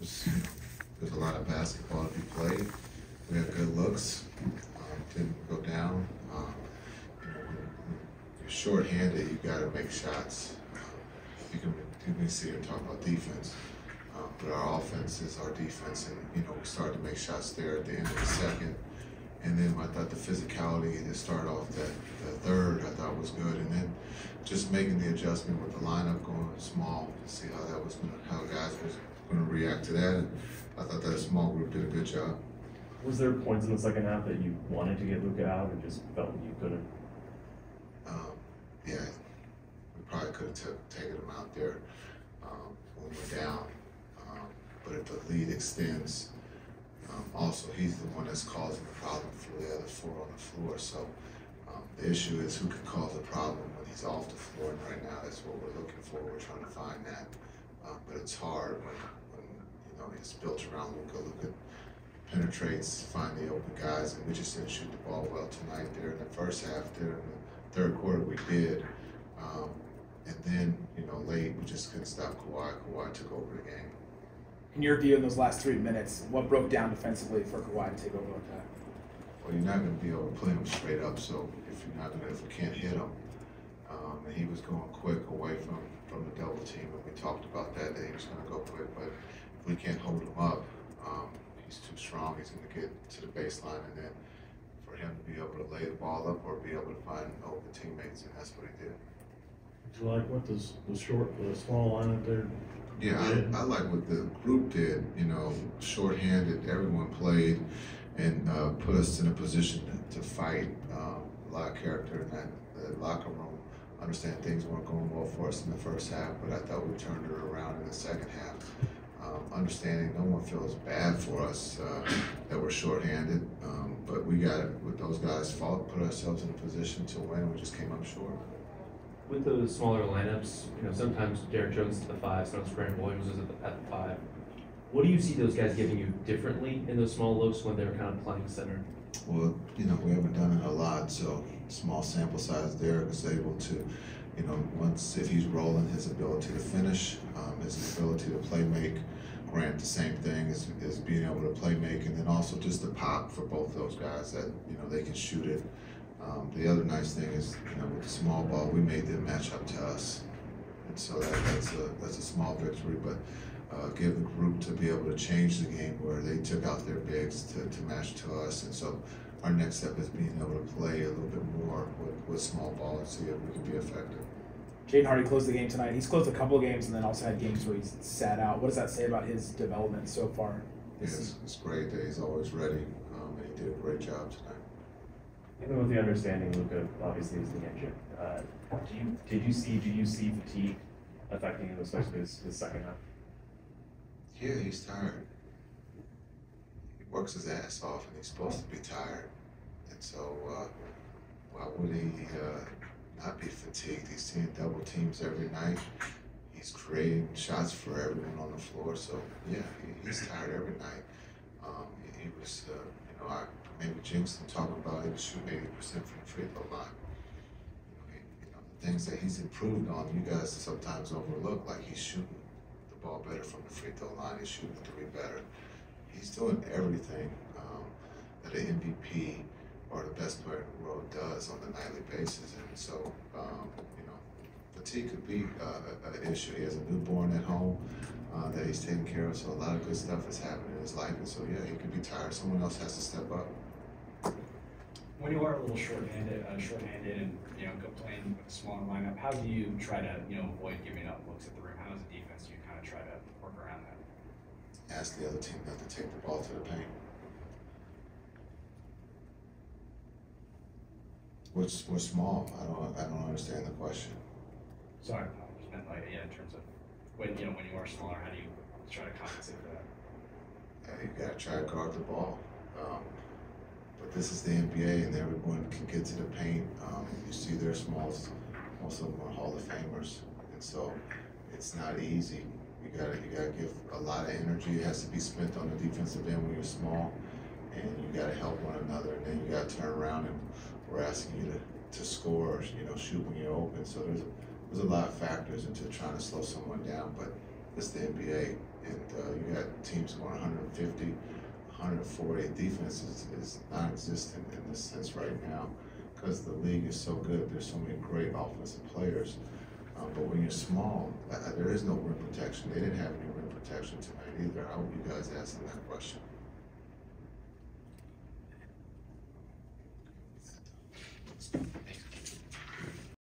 there's a lot of basketball to be played. We have good looks, didn't go down. When you're short-handed, you got to make shots. You can see and talk about defense, but our offense is our defense, and we started to make shots there at the end of the second. And then I thought the physicality to start off the third I thought was good, and then just making the adjustment with the lineup going small to see how guys was going to react to that. And I thought that a small group did a good job. Was there points in the second half that you wanted to get Luka out and just felt you couldn't? Yeah, we probably could have taken him out there when we were down. But if the lead extends, also he's the one that's causing the problem for the other four on the floor. So the issue is who can cause a problem when he's off the floor. And right now, that's what we're looking for. We're trying to find that. But it's hard when it's built around Luka. Luka penetrates, find the open guys, and we just didn't shoot the ball well tonight there in the first half. There in the third quarter we did, and then late we just couldn't stop Kawhi. Kawhi took over the game. In your view, in those last 3 minutes, what broke down defensively for Kawhi to take over like that? Well, you're not going to be able to play him straight up. So if we can't hit him, and he was going quick away from the double team, and we talked about that he was going to go quick. But if we can't hold him up, he's too strong. He's going to get to the baseline, and then for him to be able to lay the ball up or be able to find open teammates, and that's what he did. Do you like what the small lineup there? Yeah, I like what the group did. Short-handed, everyone played and put us in a position to fight. A lot of character in the locker room. Understand things weren't going well for us in the first half, but I thought we turned it around in the second half. Understanding no one feels bad for us that we're short-handed, but we got it with those guys' fault, put ourselves in a position to win, and we just came up short. With those smaller lineups, sometimes Derek Jones is at the 5, sometimes Grant Williams is at the 5. What do you see those guys giving you differently in those small looks when they're kind of playing center? Well, we haven't done it a lot, so small sample size. Derek is able to, if he's rolling, his ability to finish, his ability to play make. Grant, the same thing, is being able to play make, and then also just the pop for both those guys that they can shoot it. The other nice thing is, with the small ball, we made them match up to us, and so that's a small victory. But give the group to be able to change the game where they took out their bigs to match to us, and so our next step is being able to play a little bit more with small ball and see if we can be effective. Jaden Hardy closed the game tonight. He's closed a couple of games and then also had games where he's sat out. What does that say about his development so far? Yes, it's great that he's always ready, and he did a great job tonight. Even with the understanding Luka obviously is the engine, do you see fatigue affecting him, especially his second half? Yeah, he's tired. He works his ass off, and he's supposed to be tired. And so, why would he not be fatigued? He's seeing double teams every night. He's creating shots for everyone on the floor. So, yeah, he's tired every night. He was, I maybe jinxed him talking about he was shooting 80% from the free throw line. The things that he's improved on, you guys sometimes overlook, like he's shooting the ball better from the free throw line. He's shooting the three better. He's doing everything that an MVP or the best player in the world does on a nightly basis. And so, fatigue could be an issue. He has a newborn at home that he's taking care of, so a lot of good stuff is happening in his life. And so, yeah, he could be tired. Someone else has to step up. When you are a little short-handed and go playing with a smaller lineup, how do you try to avoid giving up looks at the rim? How does the defense kind of try to work around that? Ask the other team not to take the ball to the paint. We're small. I don't understand the question. Sorry, I just meant in terms of when you are smaller, how do you try to compensate for that? You gotta try to guard the ball. But this is the NBA, and everyone can get to the paint. You see their smalls, most of them are Hall of Famers, and so it's not easy. You gotta give a lot of energy. It has to be spent on the defensive end when you're small, and you gotta help one another. And then you gotta turn around, and we're asking you to score, shoot when you're open. So there's a lot of factors into trying to slow someone down, but it's the NBA, and you got teams going 150, 140. Defense is non-existent in this sense right now because the league is so good. There's so many great offensive players. But when you're small, there is no rim protection. They didn't have any rim protection tonight either. I hope you guys asked them that question.